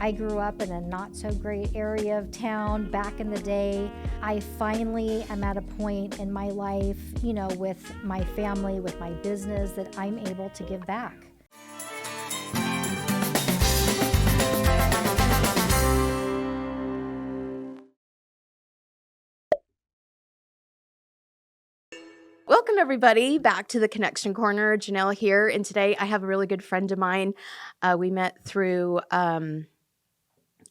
I grew up in a not so great area of town back in the day. I finally am at a point in my life, with my family, with my business, that I'm able to give back. Welcome, everybody, back to the Connection Corner. Janelle here, and today I have a really good friend of mine. We met through,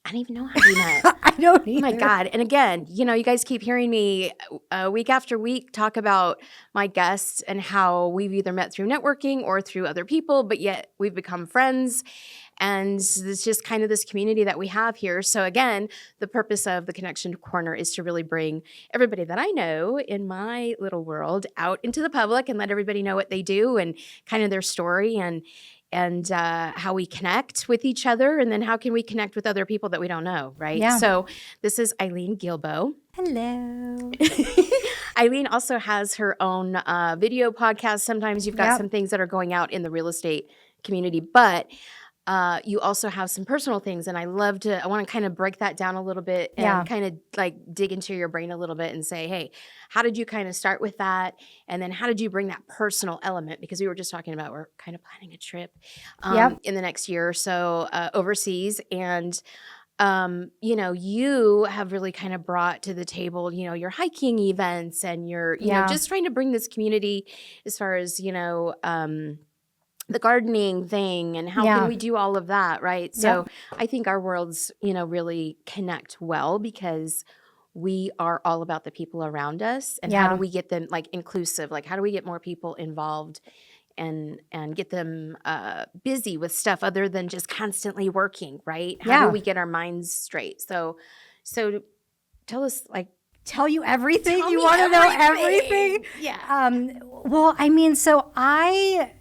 I don't even know how we met. I don't either. Oh my God. And again, you guys keep hearing me week after week talk about my guests and how we've either met through networking or through other people, but yet we've become friends. And it's just kind of this community that we have here. So again, the purpose of the Connection Corner is to really bring everybody that I know in my little world out into the public and let everybody know what they do and kind of their story and how we connect with each other, and then how can we connect with other people that we don't know, right? Yeah. So this is Eileen Gilbo. Hello. Eileen also has her own video podcast. Sometimes you've got some things that are going out in the real estate community, but you also have some personal things, and I want to kind of break that down a little bit and kind of like dig into your brain a little bit and say, hey, how did you kind of start with that? And then how did you bring that personal element? Because we were just talking about, we're kind of planning a trip in the next year or so overseas. And you have really kind of brought to the table, your hiking events and your, just trying to bring this community as far as, the gardening thing and how can we do all of that, right? So I think our worlds, really connect well because we are all about the people around us and how do we get them like inclusive? Like how do we get more people involved and get them busy with stuff other than just constantly working, right? How do we get our minds straight? So tell us Tell you everything? You want to know everything? Yeah. Well, so I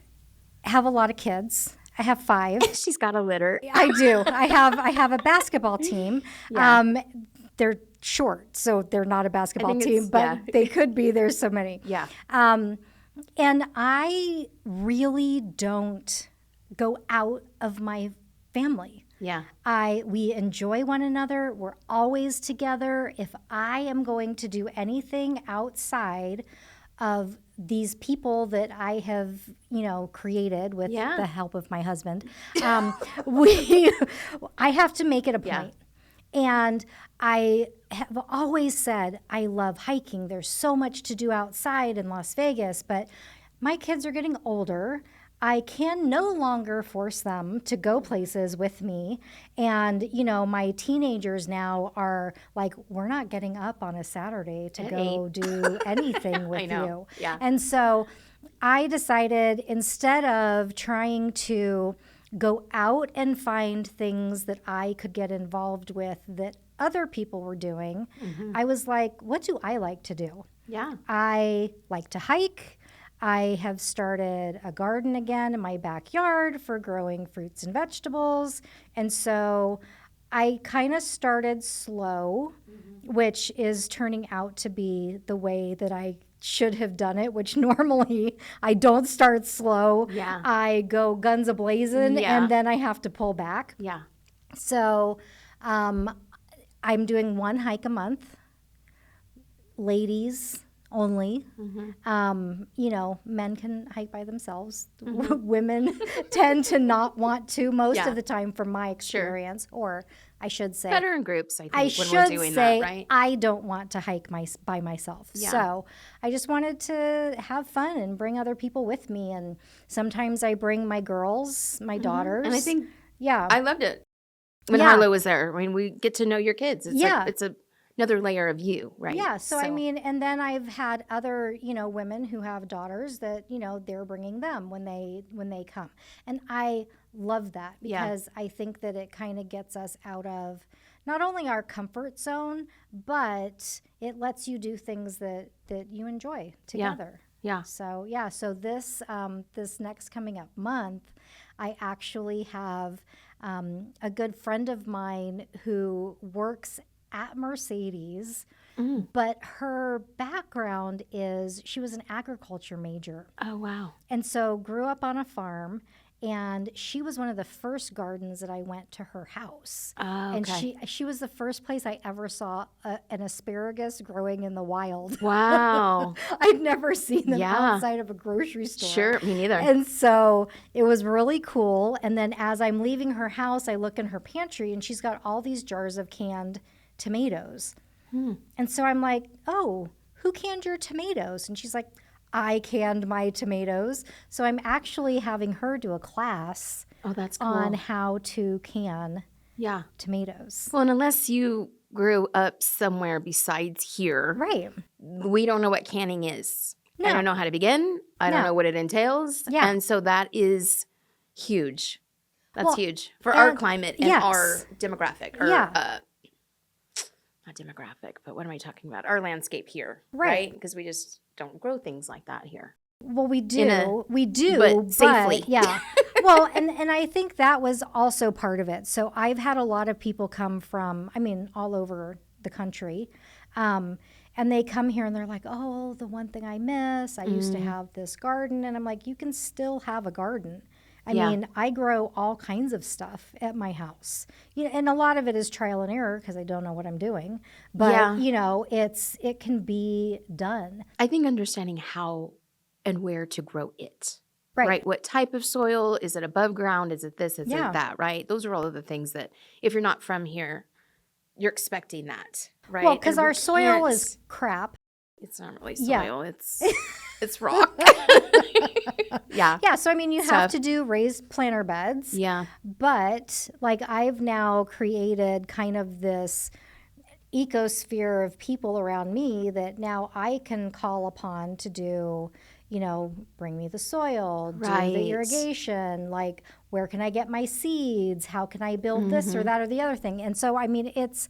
have a lot of kids. I have 5. She's got a litter. I do. I have a basketball team. They're short, so they're not a basketball team, but they could be. There's so many. Yeah. And I really don't go out of my family. Yeah. We enjoy one another. We're always together. If I am going to do anything outside of these people that I have, created with the help of my husband, I have to make it a point. And I have always said I love hiking. There's so much to do outside in Las Vegas, but my kids are getting older. I can no longer force them to go places with me. And, my teenagers now are like, we're not getting up on a Saturday to go do anything with you. Yeah. And so I decided instead of trying to go out and find things that I could get involved with that other people were doing, I was like, what do I like to do? Yeah. I like to hike. I have started a garden again in my backyard for growing fruits and vegetables. And so I kind of started slow, which is turning out to be the way that I should have done it, which normally I don't start slow. Yeah. I go guns a-blazing and then I have to pull back. Yeah. So I'm doing one hike a month, ladies only. Men can hike by themselves. Women tend to not want to most of the time from my experience, or I should say. Better in groups, I think, when we're doing that, right? I don't want to hike by myself. Yeah. So I just wanted to have fun and bring other people with me. And sometimes I bring my girls, my daughters. And I think, I loved it when Harlow was there. I mean, we get to know your kids. It's another layer of you, right? Yeah. So and then I've had other, women who have daughters that, they're bringing them when they come. And I love that because I think that it kind of gets us out of not only our comfort zone, but it lets you do things that you enjoy together. Yeah. So, so this next coming up month, I actually have a good friend of mine who works at Mercedes, but her background is she was an agriculture major. Oh, wow. And so grew up on a farm And she was one of the first gardens that I went to her house. Oh, And okay. she was the first place I ever saw an asparagus growing in the wild. Wow. I'd never seen them Yeah. outside of a grocery store. Sure, me neither. And so it was really cool. And then as I'm leaving her house, I look in her pantry and she's got all these jars of canned tomatoes. And so I'm like, oh, who canned your tomatoes? And she's like, I canned my tomatoes. So I'm actually having her do a class Oh, that's cool. on how to can Yeah. tomatoes. Well, and unless you grew up somewhere besides here, Right. we don't know what canning is. No. I don't know how to begin. I don't No. know what it entails. Yeah. And so that is huge. That's Well, huge for our and- climate and yes. our demographic. Or, Yeah. not demographic, but what am I talking about? Our landscape here. Right. Because we just don't grow things like that here. Well, we do. but But safely. yeah. Well, and I think that was also part of it. So I've had a lot of people come from, I mean, all over the country. And they come here and they're like, oh, the one thing I miss, I used to have this garden. And I'm like, you can still have a garden. I Yeah. mean, I grow all kinds of stuff at my house. You know, and a lot of it is trial and error because I don't know what I'm doing. But, Yeah. you know, it can be done. I think understanding how and where to grow it. Right. What type of soil? Is it above ground? Is it this? Is Yeah. it that? Right? Those are all of the things that if you're not from here, you're expecting that. Right? Well, because And we our soil can't- is crap. It's not really Yeah. soil. It's rock. Yeah. Yeah, so I mean, you have Tough. to do raised planter beds. Yeah. But like I've now created kind of this ecosphere of people around me that now I can call upon to do, you know, bring me the soil, do Right. the irrigation, like where can I get my seeds? How can I build this or that or the other thing? And so I mean it's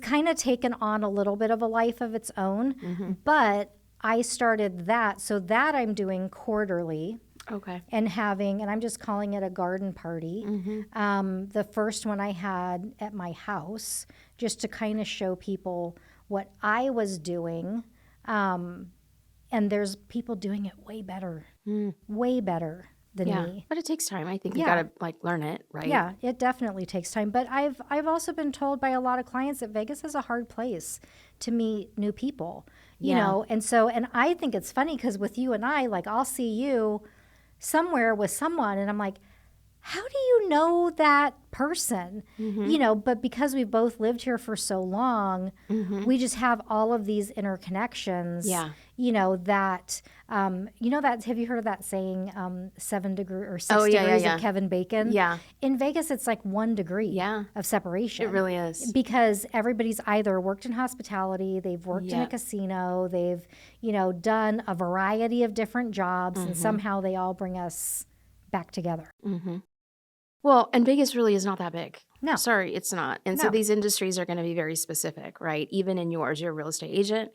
kind of taken on a little bit of a life of its own, but I started that so that I'm doing quarterly Okay. and I'm just calling it a garden party. The first one I had at my house, just to kind of show people what I was doing. And there's people doing it way better than Yeah. me. But it takes time. I think you Yeah. gotta learn it, right? Yeah, it definitely takes time. But I've also been told by a lot of clients that Vegas is a hard place to meet new people. You Yeah. know, and I think it's funny because with you and I, like I'll see you somewhere with someone and I'm like, how do you know that person? You know, but because we've both lived here for so long, we just have all of these interconnections. Yeah. You know, that, have you heard of that saying, 7 degrees or 6 Oh, yeah, degrees yeah. of Kevin Bacon? Yeah. In Vegas, it's like 1 degree Yeah. of separation. It really is. Because everybody's either worked in hospitality, they've worked in a Yeah. casino, they've, you know, done a variety of different jobs, and somehow they all bring us back together. Well, and Vegas really is not that big. No. Sorry, it's not. And so No. these industries are going to be very specific, right? Even in yours, you're a real estate agent.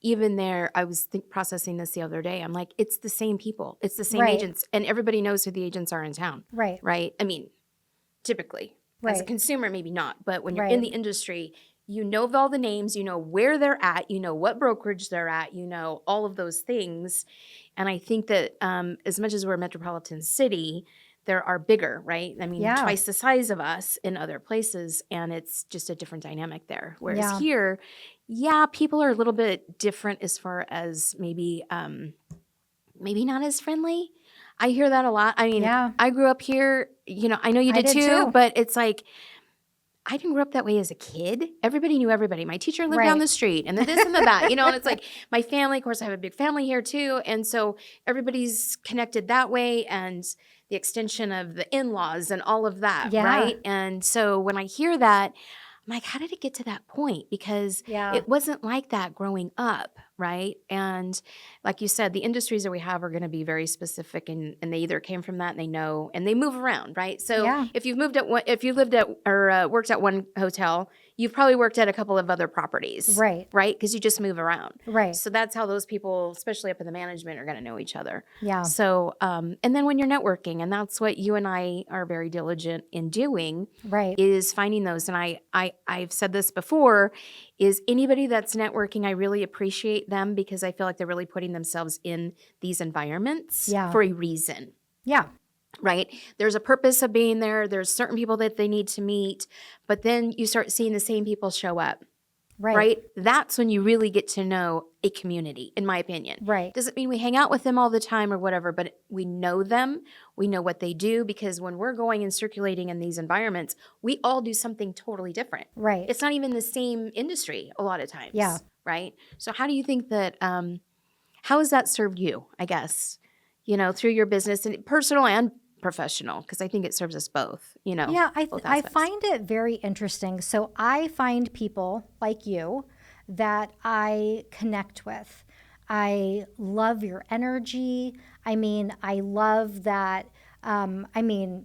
Even there, I was processing this the other day. I'm like, it's the same people. It's the same Right. agents. And everybody knows who the agents are in town, Right. right? I mean, typically. As a Right. consumer, maybe not. But when you're Right. in the industry, you know of all the names, you know where they're at, you know what brokerage they're at, you know all of those things. And I think that as much as we're a metropolitan city, there are bigger, right? I mean, Yeah. twice the size of us in other places, and it's just a different dynamic there. Whereas Yeah. here, yeah, people are a little bit different as far as maybe not as friendly. I hear that a lot. I mean, Yeah. I grew up here, you know, I know you I did did too, too. but it's like, I didn't grow up that way as a kid. Everybody knew everybody. My teacher lived down Right. the street and the this and the that, you know, and it's like my family, of course, I have a big family here too. And so everybody's connected that way and the extension of the in-laws and all of that, Yeah. right? And so when I hear that, I'm like, how did it get to that point? Because Yeah. it wasn't like that growing up, right? And like you said, the industries that we have are going to be very specific, and they either came from that and they know, and they move around, right? So Yeah. if you've if you lived at or worked at one hotel, you've probably worked at a couple of other properties, Right. Right? Because you just move around. Right. So that's how those people, especially up in the management, are going to know each other. Yeah. So, and then when you're networking, and that's what you and I are very diligent in doing, Right. is finding those. And I've said this before, is anybody that's networking, I really appreciate them because I feel like they're really putting themselves in these environments Yeah. for a reason. Yeah. right? There's a purpose of being there. There's certain people that they need to meet, but then you start seeing the same people show up. Right? That's when you really get to know a community, in my opinion. Right. Doesn't mean we hang out with them all the time or whatever, but we know them. We know what they do, because when we're going and circulating in these environments, we all do something totally different. Right. It's not even the same industry a lot of times. Yeah. Right? So how do you think that, how has that served you, I guess, through your business, and personal and professional? Because I think it serves us both, Yeah, both I aspects. find it very interesting. So I find people like you that I connect with. I love your energy. I mean, I love that.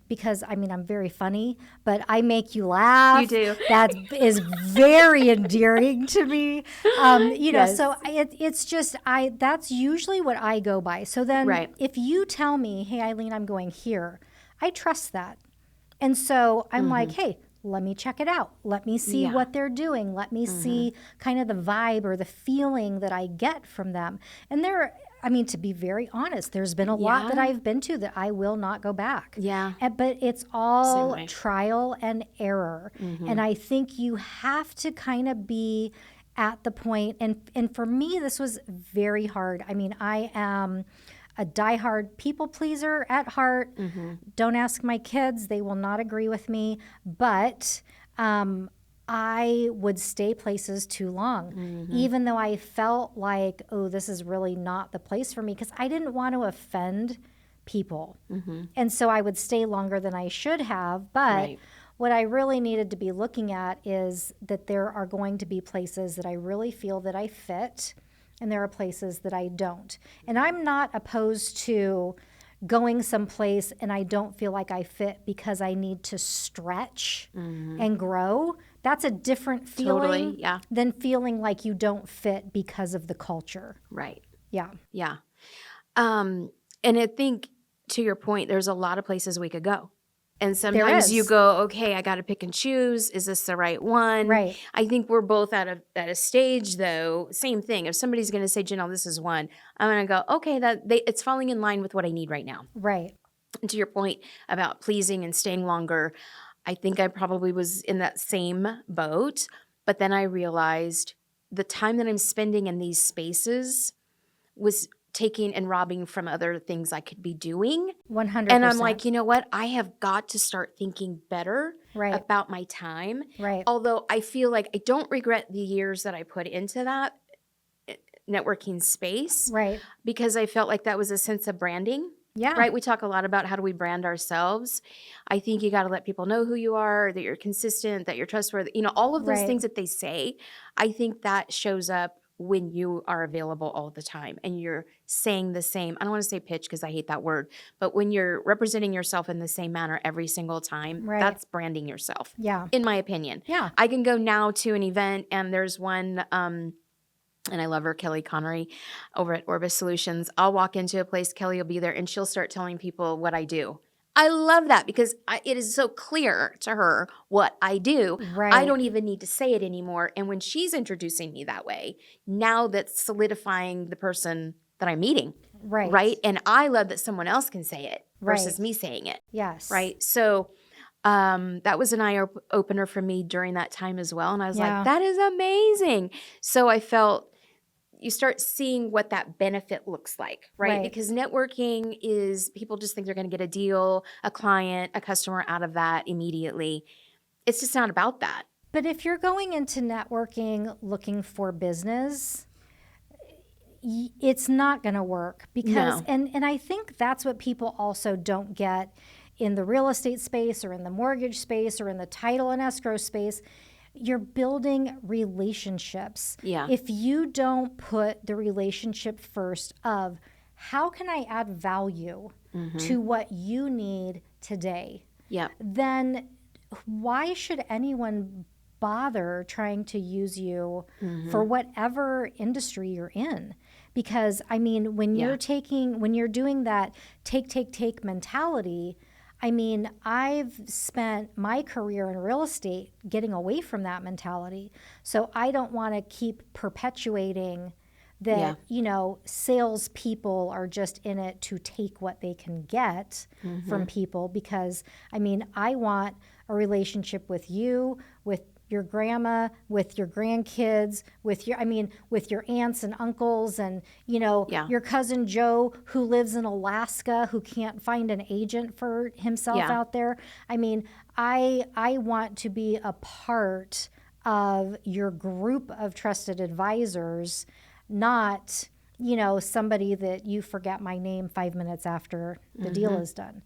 Because I'm very funny, but I make you laugh. You do. That is very endearing to me. Yes. So it's just, that's usually what I go by. So then Right. if you tell me, hey, Eileen, I'm going here, I trust that. And so I'm like, hey, let me check it out. Let me see Yeah. what they're doing. Let me see kind of the vibe or the feeling that I get from them. And to be very honest, there's been a lot that Yeah. I've been to that I will not go back. Yeah. But it's Same all way. trial and error. And I think you have to kind of be at the point, and for me, this was very hard. I am a diehard people pleaser at heart. Don't ask my kids, they will not agree with me. But I would stay places too long, even though I felt like, oh, this is really not the place for me, because I didn't want to offend people. And so I would stay longer than I should have. But Right. what I really needed to be looking at is that there are going to be places that I really feel that I fit, and there are places that I don't. And I'm not opposed to going someplace and I don't feel like I fit because I need to stretch and grow. That's a different feeling Totally, yeah. than feeling like you don't fit because of the culture. Right. Yeah. Yeah. And I think, to your point, there's a lot of places we could go. And sometimes you is. go, okay, I got to pick and choose. Is this the right one? Right. I think we're both at a stage, though. Same thing. If somebody's going to say, Janelle, this is one, I'm going to go, okay, it's falling in line with what I need right now. Right. And to your point about pleasing and staying longer, I think I probably was in that same boat. But then I realized the time that I'm spending in these spaces was taking and robbing from other things I could be doing. 100%. And I'm like, you know what? I have got to start thinking better Right. about my time. Right. Although I feel like I don't regret the years that I put into that networking space, Right. because I felt like that was a sense of branding. Yeah. Right? We talk a lot about how do we brand ourselves. I think you got to let people know who you are, that you're consistent, that you're trustworthy, all of those Right. things that they say. I think that shows up when you are available all the time and you're saying the same, I don't want to say pitch because I hate that word, but when you're representing yourself in the same manner every single time, Right. that's branding yourself. Yeah. In my opinion. Yeah. I can go now to an event and there's one, and I love her, Kelly Connery, over at Orbis Solutions. I'll walk into a place, Kelly will be there, and she'll start telling people what I do. I love that because it is so clear to her what I do. Right. I don't even need to say it anymore. And when she's introducing me that way, now that's solidifying the person that I'm meeting. Right. Right? And I love that someone else can say it versus Right. me saying it. Yes. Right? So that was an eye-opener for me during that time as well. And I was Yeah. like, that is amazing. So I felt you start seeing what that benefit looks like, right? Right. Because networking is, people just think they're going to get a deal, a client, a customer out of that immediately. It's just not about that. But if you're going into networking looking for business, it's not going to work because, No. and I think that's what people also don't get in the real estate space or in the mortgage space or in the title and escrow space. You're building relationships. Yeah. If you don't put the relationship first of how can I add value to what you need today, Yep. then why should anyone bother trying to use you for whatever industry you're in? Because when Yeah. when you're doing that take mentality, I've spent my career in real estate getting away from that mentality. So I don't want to keep perpetuating that, salespeople are just in it to take what they can get from people. Because, I want a relationship with you, with your grandma, with your grandkids, with your aunts and uncles, and, your cousin Joe who lives in Alaska who can't find an agent for himself out there. I want to be a part of your group of trusted advisors, not, somebody that you forget my name 5 minutes after the deal is done.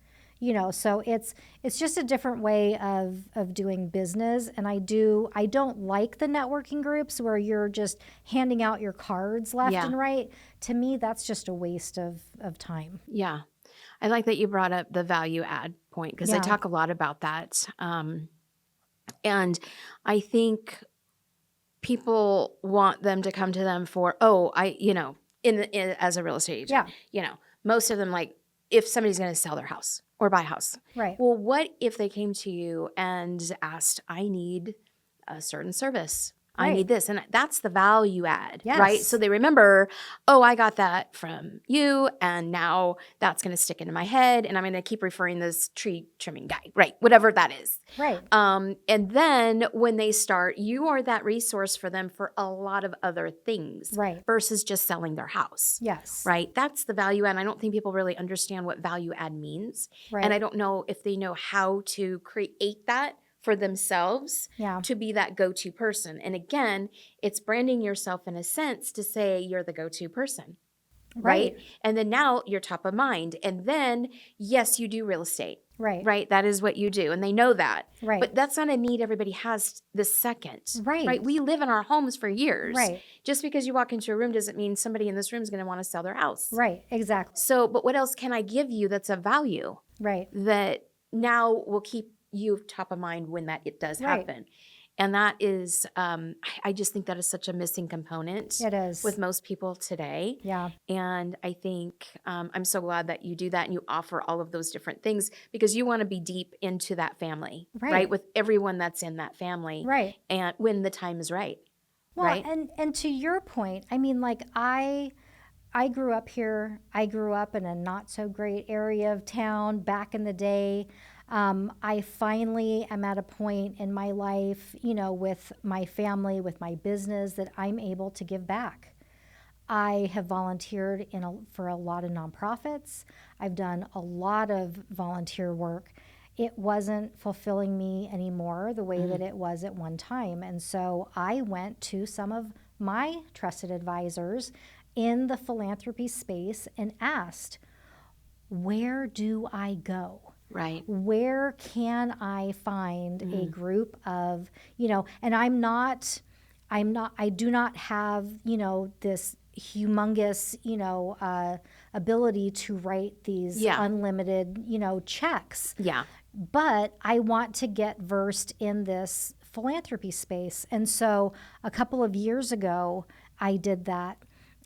So it's just a different way of doing business. And I don't like the networking groups where you're just handing out your cards left and right. To me, that's just a waste of time. Yeah. I like that you brought up the value add point, because I talk a lot about that. And I think people want them to come to them for, as a real estate agent, most of them, like, if somebody's going to sell their house or buy a house. Right. Well, what if they came to you and asked, I need a certain service. I need this. And that's the value add, right? So they remember, I got that from you, and now that's going to stick into my head, and I'm going to keep referring this tree trimming guy, right? Whatever that is. Right. And then when they start, you are that resource for them for a lot of other things, right, versus just selling their house. Yes. Right? That's the value add. I don't think people really understand what value add means. Right. And I don't know if they know how to create that for themselves to be that go-to person. And again, it's branding yourself in a sense to say you're the go-to person, right? And then now you're top of mind. And then, yes, you do real estate, right? That is what you do. And they know that, right? But that's not a need everybody has this second, right? We live in our homes for years. Right. Just because you walk into a room doesn't mean somebody in this room is going to want to sell their house. Right, exactly. So, but what else can I give you that's of value? Right. That now will keep you top of mind when it does happen. And that is, I just think that is such a missing component. It is. With most people today. Yeah. And I think I'm so glad that you do that and you offer all of those different things, because you want to be deep into that family, right? With everyone that's in that family. Right. And when the time is right. Well, right? And to your point, I grew up here. I grew up in a not so great area of town back in the day. I finally am at a point in my life, with my family, with my business, that I'm able to give back. I have volunteered for a lot of nonprofits. I've done a lot of volunteer work. It wasn't fulfilling me anymore the way that it was at one time. And so I went to some of my trusted advisors in the philanthropy space and asked, where do I go? Right. Where can I find a group of, and I do not have, this humongous, ability to write these unlimited, checks. Yeah. But I want to get versed in this philanthropy space. And so a couple of years ago, I did that.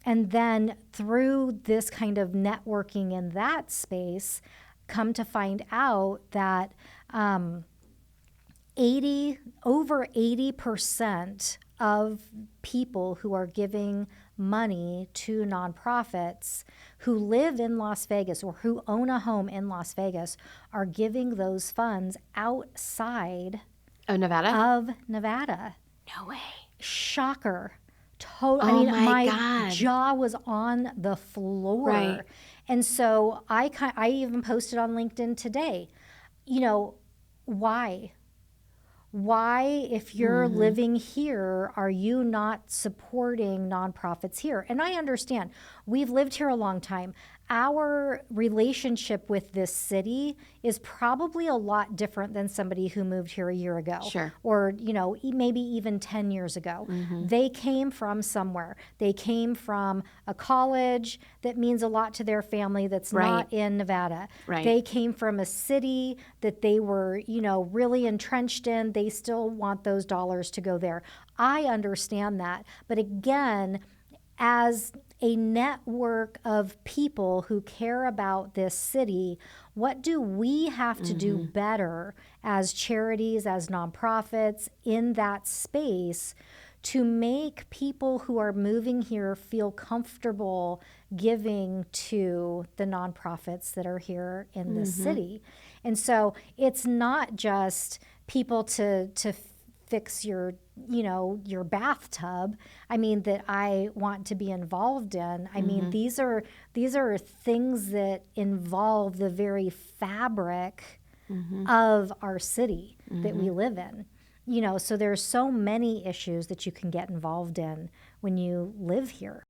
And then through this kind of networking in that space, come to find out that over 80% of people who are giving money to nonprofits who live in Las Vegas or who own a home in Las Vegas are giving those funds outside of Nevada. No way. Shocker. My jaw was on the floor. Right. And so I even posted on LinkedIn today, why? Why, if you're living here, are you not supporting nonprofits here? And I understand. We've lived here a long time. Our relationship with this city is probably a lot different than somebody who moved here a year ago. Sure. Or, maybe even 10 years ago. They came from somewhere. They came from a college that means a lot to their family that's not in Nevada. Right. They came from a city that they were, really entrenched in. They still want those dollars to go there. I understand that. But again, as a network of people who care about this city, what do we have to do better as charities, as nonprofits in that space to make people who are moving here feel comfortable giving to the nonprofits that are here in this city. And so it's not just people to fix your bathtub, that I want to be involved in. These are things that involve the very fabric of our city that we live in. So there's so many issues that you can get involved in when you live here.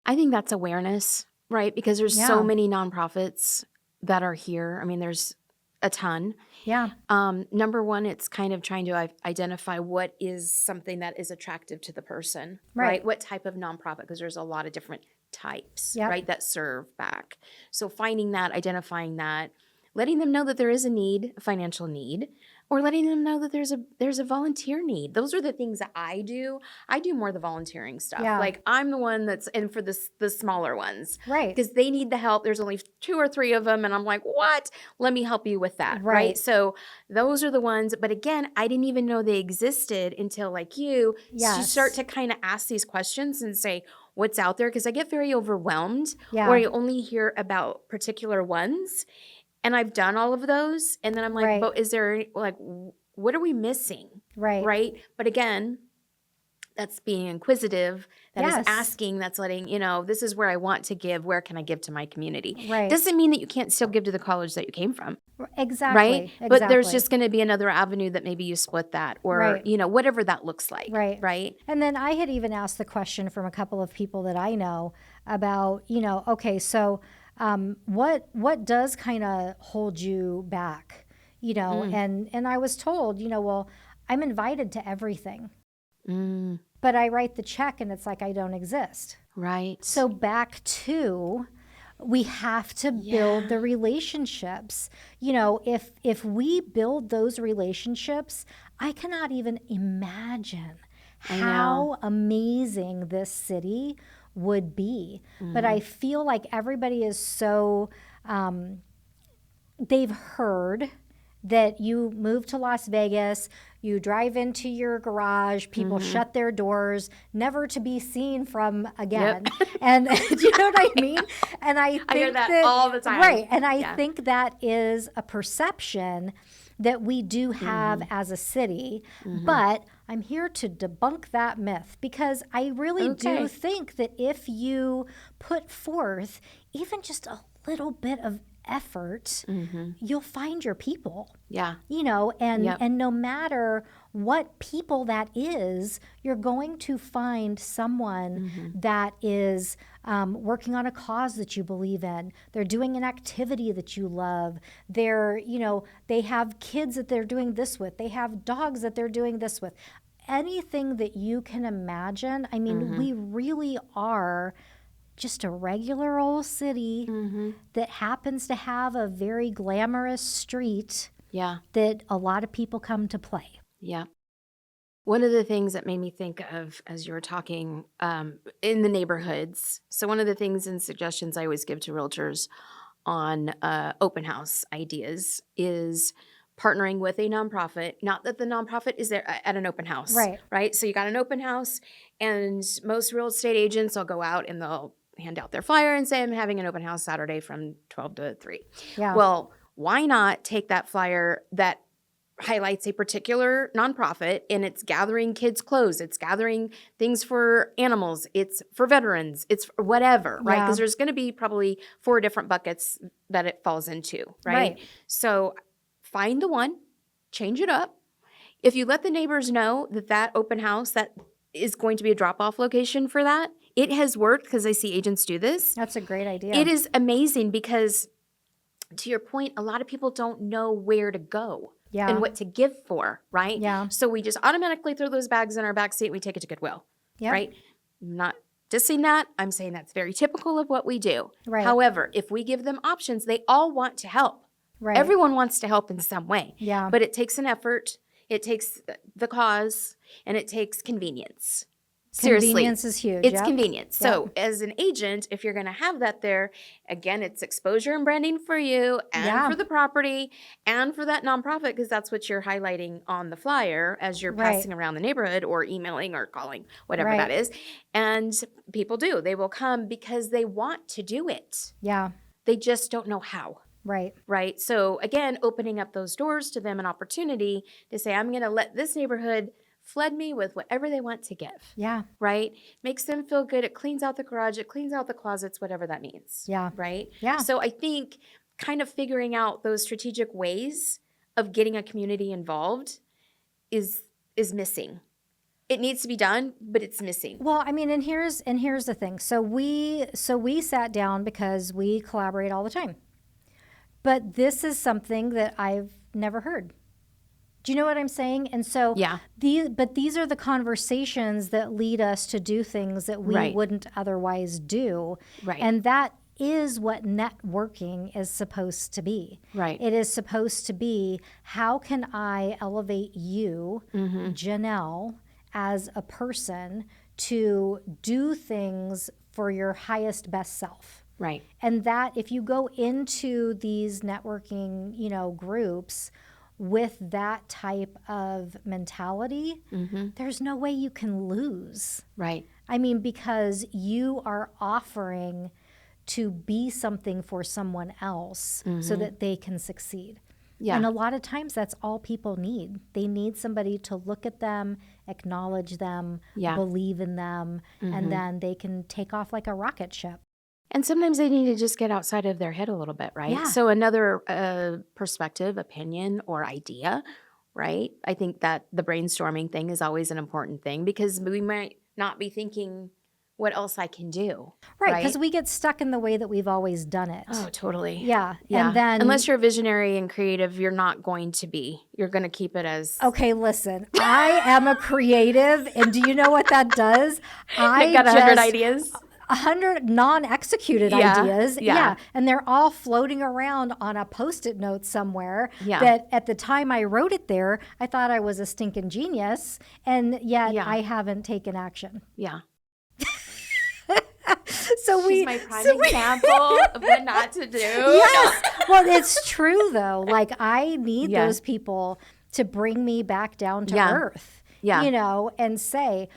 I think that's awareness, right? Because there's so many nonprofits that are here. There's a ton. Yeah. Number one, it's kind of trying to identify what is something that is attractive to the person, right? What type of nonprofit, because there's a lot of different types, right, that serve back. So finding that, identifying that, letting them know that there is a need, a financial need, or letting them know that there's a volunteer need. Those are the things that I do. I do more of the volunteering stuff. Yeah. Like I'm the one that's in for the smaller ones. Right. Because they need the help. There's only 2 or 3 of them. And I'm like, what? Let me help you with that. Right. So those are the ones. But again, I didn't even know they existed until like you start to kind of ask these questions and say, what's out there? Because I get very overwhelmed or I only hear about particular ones. And I've done all of those. And then I'm like, but is there, like, what are we missing? Right. Right. But again, that's being inquisitive. That is asking. That's letting, this is where I want to give. Where can I give to my community? Right. Doesn't mean that you can't still give to the college that you came from. Exactly. Right. Exactly. But there's just going to be another avenue that maybe you split that or, whatever that looks like. Right. Right. And then I had even asked the question from a couple of people that I know about, okay, so what does kind of hold you back, and I was told, well, I'm invited to everything, but I write the check and it's like I don't exist. Right. So back to, we have to build the relationships. If we build those relationships, I cannot even imagine how amazing this city would be. But I feel like everybody is so, they've heard that you move to Las Vegas, you drive into your garage, people shut their doors, never to be seen from again. And do you know what I mean? And I hear that all the time. Right. And I think that is a perception that we do have as a city. But I'm here to debunk that myth because I really do think that if you put forth even just a little bit of effort, you'll find your people. Yeah. And no matter what people that is, you're going to find someone that is working on a cause that you believe in. They're doing an activity that you love. They're, they have kids that they're doing this with. They have dogs that they're doing this with. Anything that you can imagine. We really are just a regular old city that happens to have a very glamorous street that a lot of people come to play. Yeah. One of the things that made me think of as you were talking in the neighborhoods, so one of the things and suggestions I always give to realtors on open house ideas is partnering with a nonprofit. Not that the nonprofit is there at an open house. Right. So you got an open house and most real estate agents will go out and they'll hand out their flyer and say, I'm having an open house Saturday from 12 to 3. Yeah. Well, why not take that flyer that highlights a particular nonprofit and it's gathering kids' clothes, it's gathering things for animals, it's for veterans, it's for whatever, right? Because there's going to be probably 4 different buckets that it falls into, right? So find the one, change it up. If you let the neighbors know that open house, that is going to be a drop-off location for that, it has worked because I see agents do this. That's a great idea. It is amazing because, to your point, a lot of people don't know where to go and what to give for, right? Yeah. So we just automatically throw those bags in our back seat and we take it to Goodwill, right? I'm not dissing that. I'm saying that's very typical of what we do. Right. However, if we give them options, they all want to help. Right. Everyone wants to help in some way. Yeah. But it takes an effort, it takes the cause, and it takes convenience. Seriously. Convenience is huge. It's convenience. So as an agent, if you're going to have that there, again, it's exposure and branding for you and for the property and for that nonprofit, because that's what you're highlighting on the flyer as you're passing around the neighborhood or emailing or calling, whatever that is. And people do. They will come because they want to do it. Yeah. They just don't know how. Right. Right. So again, opening up those doors to them, an opportunity to say, I'm going to let this neighborhood flood me with whatever they want to give. Yeah. Right. Makes them feel good. It cleans out the garage. It cleans out the closets, whatever that means. Yeah. Right. Yeah. So I think kind of figuring out those strategic ways of getting a community involved is missing. It needs to be done, but it's missing. Well, I mean, and here's the thing. So we sat down because we collaborate all the time. But this is something that I've never heard. Do you know what I'm saying? And so these are the conversations that lead us to do things that we wouldn't otherwise do. Right. And that is what networking is supposed to be. Right. It is supposed to be, how can I elevate you, Janellle, as a person to do things for your highest, best self. Right. And that if you go into these networking, groups with that type of mentality, there's no way you can lose. Right. I mean, because you are offering to be something for someone else so that they can succeed. Yeah. And a lot of times that's all people need. They need somebody to look at them, acknowledge them, believe in them, and then they can take off like a rocket ship. And sometimes they need to just get outside of their head a little bit, right? Yeah. So another perspective, opinion, or idea, right? I think that the brainstorming thing is always an important thing because we might not be thinking what else I can do. Right, because we get stuck in the way that we've always done it. Oh, totally. Yeah. And then unless you're visionary and creative, you're not going to be. You're going to keep it as... Okay, listen. I am a creative, and do you know what that does? I got 100 ideas. 100 non-executed ideas. Yeah. And they're all floating around on a Post-it note somewhere that at the time I wrote it there, I thought I was a stinking genius, and yet I haven't taken action. Yeah. She's my prime example of what not to do. Yes. Well, it's true, though. Like, I need those people to bring me back down to earth, and say,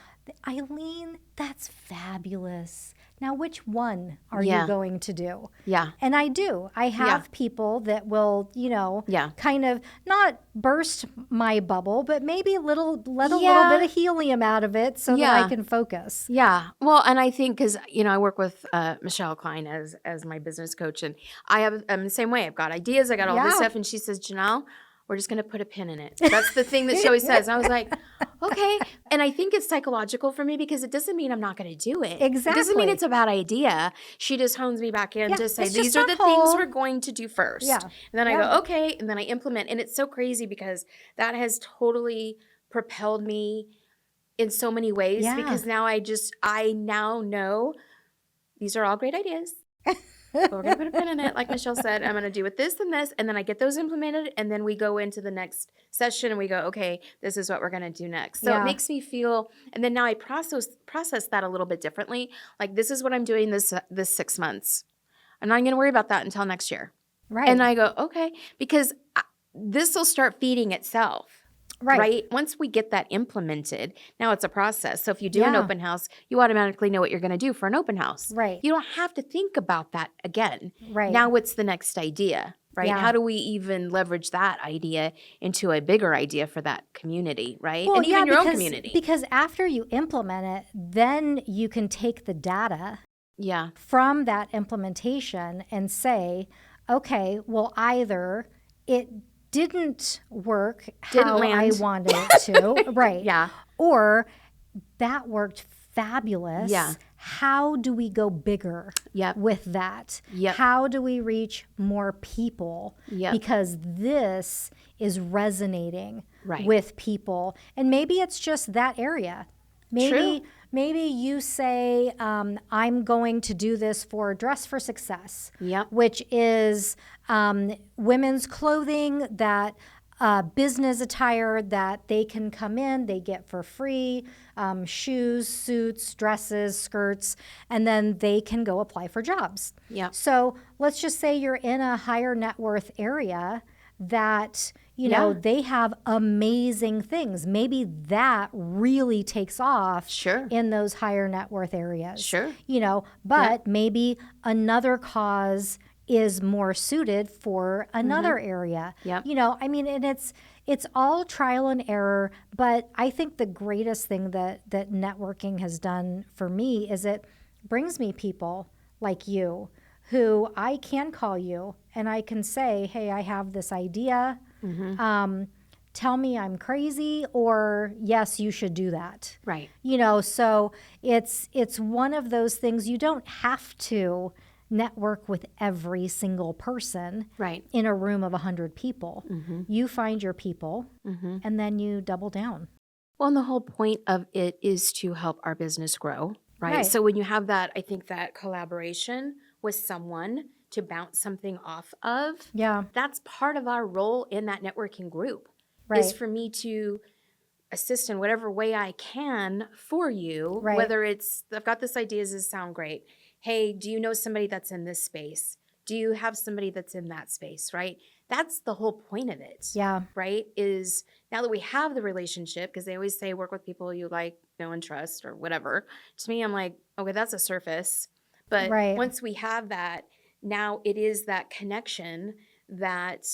Eileen, that's fabulous. Now, which one are you going to do? Yeah. And I do. I have people that will, kind of not burst my bubble, but maybe let a little bit of helium out of it so that I can focus. Yeah. Well, and I think because, I work with Michelle Klein as my business coach, and I'm the same way. I've got ideas. I got all this stuff. And she says, Janellle, we're just going to put a pin in it. That's the thing that she always says. And I was like, okay. And I think it's psychological for me because it doesn't mean I'm not going to do it. Exactly. It doesn't mean it's a bad idea. She just hones me back in to say, these are the things we're going to do first. Yeah. And then I go, okay. And then I implement. And it's so crazy because that has totally propelled me in so many ways because now I now know these are all great ideas. But we're going to put a pin in it, like Michelle said. I'm going to do with this and this, and then I get those implemented, and then we go into the next session and we go, okay, this is what we're going to do next. So it makes me feel, and then now I process that a little bit differently. Like, this is what I'm doing this 6 months. I'm not going to worry about that until next year. Right. And I go, okay, because this will start feeding itself. Right. Once we get that implemented, now it's a process. So if you do an open house, you automatically know what you're going to do for an open house. Right. You don't have to think about that again. Right. Now what's the next idea? Right. Yeah. How do we even leverage that idea into a bigger idea for that community? Right. Well, and even your own community. Because after you implement it, then you can take the data from that implementation and say, okay, well, either it didn't work how I wanted it to. Right. Yeah. Or that worked fabulous. Yeah. How do we go bigger with that? Yep. How do we reach more people? Yep. Because this is resonating with people. And maybe it's just that area. Maybe you say, I'm going to do this for Dress for Success, which is women's clothing that business attire that they can come in, they get for free, shoes, suits, dresses, skirts, and then they can go apply for jobs. Yeah. So let's just say you're in a higher net worth area that, you know, they have amazing things. Maybe that really takes off in those higher net worth areas. Sure. You know, but maybe another cause is more suited for another area. Yep. You know, I mean, and it's all trial and error, but I think the greatest thing that networking has done for me is it brings me people like you who I can call you and I can say, hey, I have this idea. Tell me I'm crazy, or yes, you should do that. Right. You know, so it's one of those things. You don't have to network with every single person in a room of 100 people. You find your people and then you double down. Well, and the whole point of it is to help our business grow, right? So when you have that, I think that collaboration with someone to bounce something off of, that's part of our role in that networking group, is for me to assist in whatever way I can for you, whether it's, I've got this idea, does this sound great? Hey, do you know somebody that's in this space? Do you have somebody that's in that space, right? That's the whole point of it, right? Is now that we have the relationship, because they always say work with people you like, know, and trust, or whatever. To me, I'm like, okay, that's a surface. But once we have that, now it is that connection that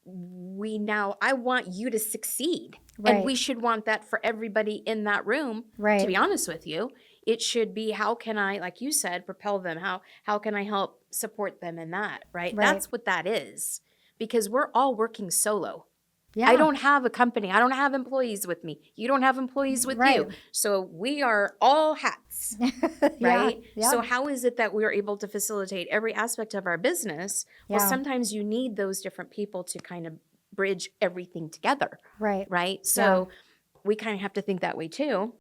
I want you to succeed. And we should want that for everybody in that room, to be honest with you. It should be, how can I, like you said, propel them? How can I help support them in that, right? That's what that is. Because we're all working solo. I don't have a company. I don't have employees with me. You don't have employees with you. So we are all hats, right? So how is it that we're able to facilitate every aspect of our business? Well, sometimes you need those different people to kind of bridge everything together. Right? So we kind of have to think that way too.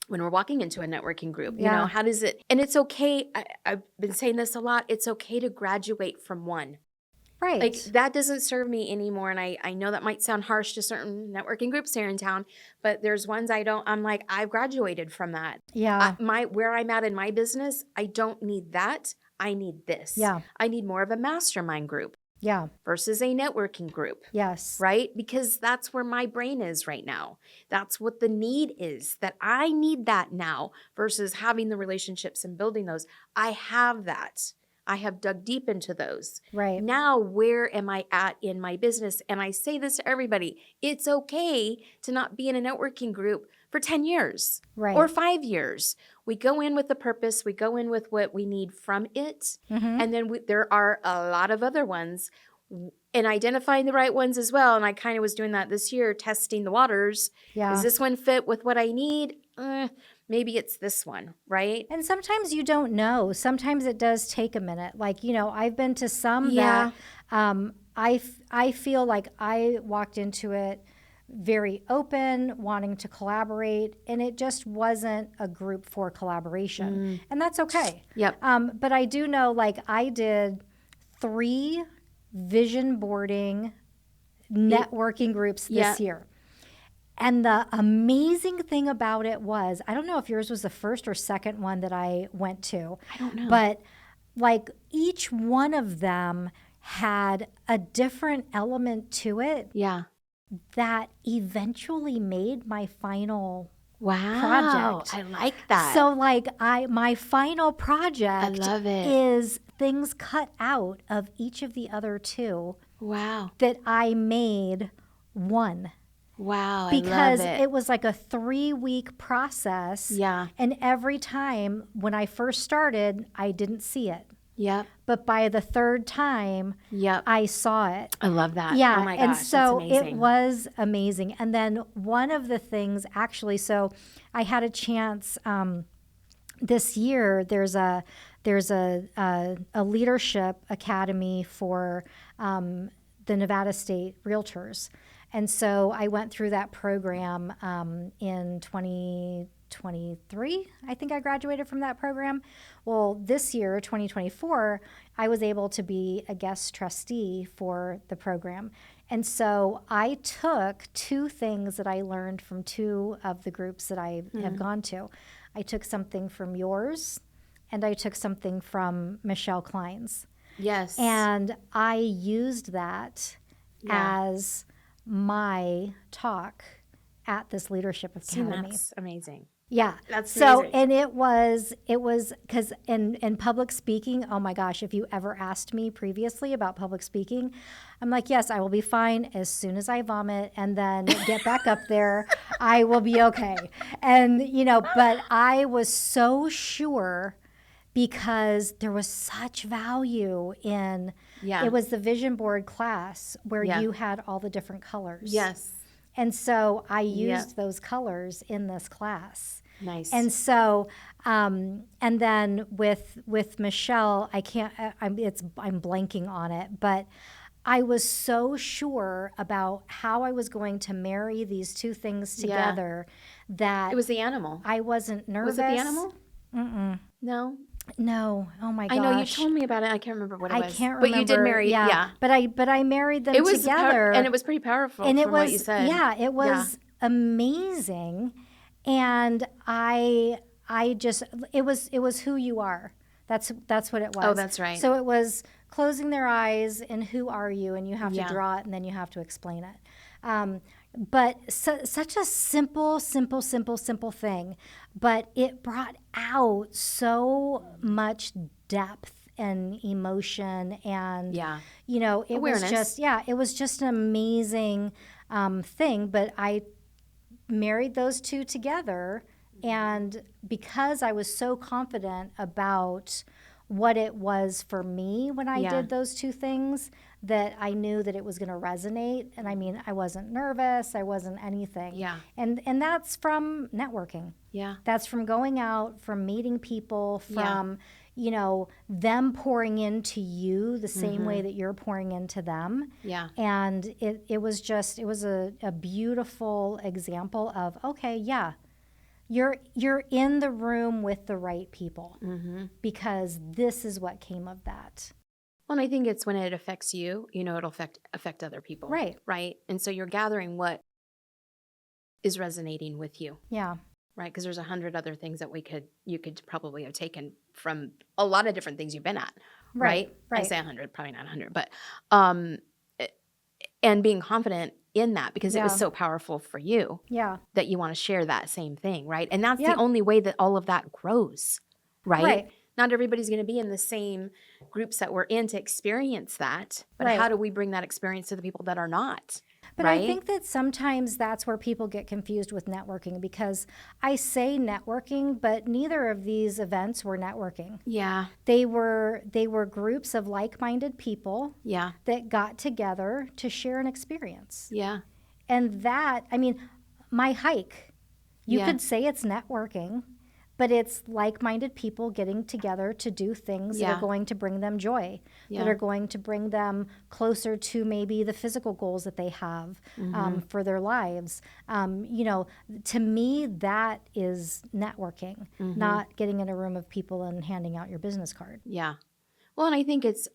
When we're walking into a networking group, you know, how does it, and it's okay. I've been saying this a lot. It's okay to graduate from one. Like, that doesn't serve me anymore. And I know that might sound harsh to certain networking groups here in town, but there's ones I'm like, I've graduated from that. Where I'm at in my business, I don't need that. I need this. I need more of a mastermind group. Versus a networking group. Right? Because that's where my brain is right now. That's what the need is, that I need that now versus having the relationships and building those. I have that. I have dug deep into those. Now, where am I at in my business? And I say this to everybody. It's okay to not be in a networking group for 10 years or 5 years. We go in with a purpose. We go in with what we need from it. And then there are a lot of other ones, and identifying the right ones as well. And I kind of was doing that this year, testing the waters. Does this one fit with what I need? Maybe it's this one, right? And sometimes you don't know. Sometimes it does take a minute. Like, you know, I've been to some that I feel like I walked into it very open, wanting to collaborate, and it just wasn't a group for collaboration. And that's okay. But I do know, like, I did 3 vision boarding networking groups this year. And the amazing thing about it was, I don't know if yours was the first or second one that I went to. I don't know. But like each one of them had a different element to it that eventually made my final project. I like that. So like my final project I love it. is things cut out of each of the other 2 that I made one. Wow, because I love it was like a 3-week process. And every time when I first started, I didn't see it. But by the 3rd time, I saw it. I love that. Yeah. Oh my gosh, and so that's amazing. it was amazing. And then one of the things actually, so I had a chance this year, there's a leadership academy for the Nevada State Realtors. And so I went through that program in 2023. I think I graduated from that program. Well, this year, 2024, I was able to be a guest trustee for the program. And so I took two things that I learned from two of the groups that I have gone to. I took something from yours, and I took something from Michelle Klein's. Yes. And I used that as my talk at this leadership academy. That's amazing. Yeah. That's so, amazing. and it was because in public speaking, oh my gosh, if you ever asked me previously about public speaking, I'm like, yes, I will be fine as soon as I vomit and then get back up there. I will be okay. And, but I was so sure because there was such value in, it was the vision board class where you had all the different colors. Yes. And so I used those colors in this class. Nice. And so, and then with Michelle, I'm blanking on it, but I was so sure about how I was going to marry these two things together that it was the animal. I wasn't nervous. Was it the animal? No. No. Oh my gosh. I know you told me about it. I can't remember what it was. I can't remember. But you did marry. Yeah. But I married them together. And it was pretty powerful and from what you said. Yeah, it was amazing. And I just, it was who you are. That's what it was. Oh, that's right. So it was closing their eyes and who are you, and you have to draw it and then you have to explain it. But such a simple thing, but it brought out so much depth and emotion and, it awareness. it was just an amazing thing. But I married those two together, and because I was so confident about what it was for me when I did those two things, that I knew that it was going to resonate. And I mean, I wasn't nervous. I wasn't anything. Yeah. And that's from networking. Yeah. That's from going out, from meeting people, from, them pouring into you the same way that you're pouring into them. Yeah. And it was a beautiful example of, okay, you're in the room with the right people because this is what came of that. Well, and I think it's when it affects you, it'll affect other people. Right. Right. And so you're gathering what is resonating with you. Yeah. Right. Because there's 100 other things that you could probably have taken from a lot of different things you've been at. Right. I say 100, probably not 100, but, and being confident in that because it was so powerful for you that you want to share that same thing. Right. And that's the only way that all of that grows. Right. Not everybody's going to be in the same groups that we're in to experience that. But how do we bring that experience to the people that are not? But I think that sometimes that's where people get confused with networking, because I say networking, but neither of these events were networking. Yeah. They were groups of like-minded people that got together to share an experience. Yeah. And that, I mean, my hike, you could say it's networking, but it's like-minded people getting together to do things that are going to bring them joy, that are going to bring them closer to maybe the physical goals that they have for their lives. To me, that is networking, not getting in a room of people and handing out your business card. Yeah. Well, and I think it's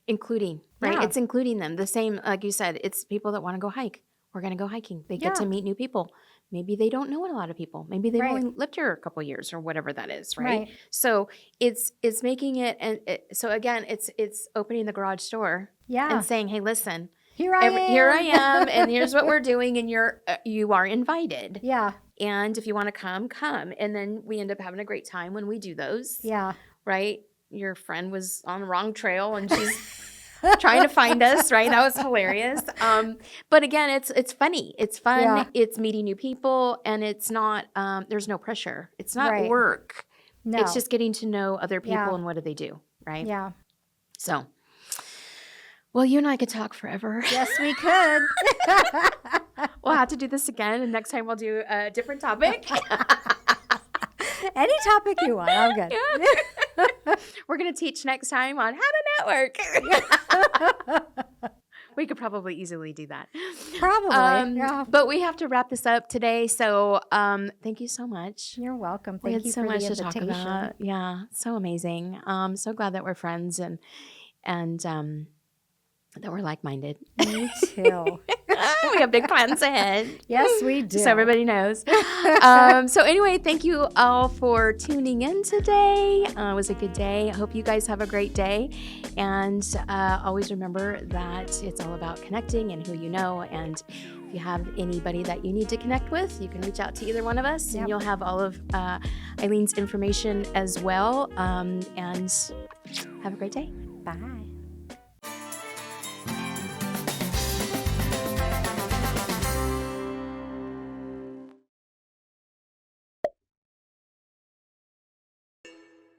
including, right? Yeah. It's including them. The same, like you said, it's people that want to go hike. We're going to go hiking. They get to meet new people. Maybe they don't know a lot of people. Maybe they've only lived here a couple of years or whatever that is, right? So it's making it, and so again, it's opening the garage door and saying, hey, listen, here I am, and here's what we're doing, and you are invited. Yeah. And if you want to come. And then we end up having a great time when we do those. Yeah. Right? Your friend was on the wrong trail, and she's trying to find us, right? That was hilarious. But again, it's funny. It's fun. Yeah. It's meeting new people, and it's not, there's no pressure. It's not work. No. It's just getting to know other people and what do they do, right? Yeah. So, well, you and I could talk forever. Yes, we could. We'll have to do this again, and next time we'll do a different topic. Any topic you want. I'm good. Yeah. We're going to teach next time on how to network. We could probably easily do that. Probably. But we have to wrap this up today. So thank you so much. You're welcome. We Thank had you so for much the to invitation. talk about. Yeah, so amazing. So glad that we're friends and that we're like-minded. Me too. We have big plans ahead. Yes, we do. So everybody knows. So anyway, thank you all for tuning in today. It was a good day. I hope you guys have a great day. And always remember that it's all about connecting and who you know. And if you have anybody that you need to connect with, you can reach out to either one of us. And you'll have all of Eileen's information as well. And have a great day. Bye.